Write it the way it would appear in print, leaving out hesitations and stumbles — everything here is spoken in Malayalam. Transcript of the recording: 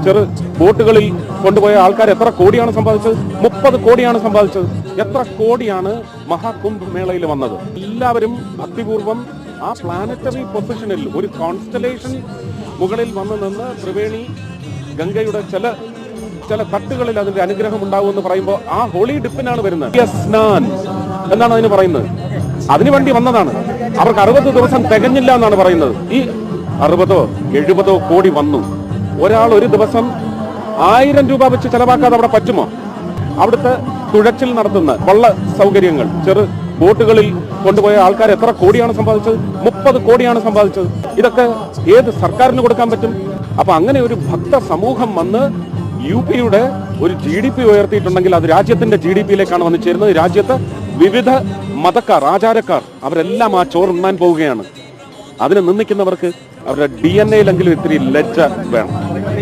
ചെറു ബോട്ടുകളിൽ കൊണ്ടുപോയ ആൾക്കാർ എത്ര കോടിയാണ് സമ്പാദിച്ചത്? 30 കോടിയാണ് സമ്പാദിച്ചത്. എത്ര കോടിയാണ് മഹാകുംഭ് മേളയിൽ വന്നത്? എല്ലാവരും ഭക്തിപൂർവം ആ പ്ലാനറ്ററി പൊസിഷനിൽ ഒരു കോൺസ്റ്റലേഷൻ മുകളിൽ വന്നു നിന്ന് ത്രിവേണി ഗംഗയുടെ ചില തട്ടുകളിൽ അതിന്റെ അനുഗ്രഹം ഉണ്ടാവുമെന്ന് പറയുമ്പോൾ ആ ഹോളി ഡിപ്പിനാണ് വരുന്നത്. സ്നാൻ എന്നാണ് അതിന് പറയുന്നത്. അതിനുവേണ്ടി വന്നതാണ്. അവർക്ക് 60 ദിവസം തികഞ്ഞില്ല എന്നാണ് പറയുന്നത്. ഈ 60 70 കോടി വന്നു. ഒരാൾ ഒരു ദിവസം 1000 രൂപ വെച്ച് ചെലവാക്കാതെ അവിടെ പറ്റുമോ? അവിടുത്തെ തുഴച്ചിൽ നടത്തുന്ന വള്ള സൗകര്യങ്ങൾ, ചെറു ബോട്ടുകളിൽ കൊണ്ടുപോയ ആൾക്കാർ എത്ര കോടിയാണ് സമ്പാദിച്ചത്? 30 കോടിയാണ് സമ്പാദിച്ചത്. ഇതൊക്കെ ഏത് സർക്കാരിന് കൊടുക്കാൻ പറ്റും? അപ്പൊ അങ്ങനെ ഒരു ഭക്ത സമൂഹം വന്ന് UP-യുടെ ഒരു GDP ഉയർത്തിയിട്ടുണ്ടെങ്കിൽ അത് രാജ്യത്തിന്റെ GDP-യിലേക്കാണ് വന്നു ചേരുന്നത്. രാജ്യത്ത് വിവിധ മതക്കാർ, ആചാരക്കാർ അവരെല്ലാം ആ ചോറുണ്ണാൻ പോവുകയാണ്. അതിനെ നിന്ദിക്കുന്നവർക്ക് അവരുടെ DNA-യിലെങ്കിലും ഇത്തിരി ലജ്ജ വേണം.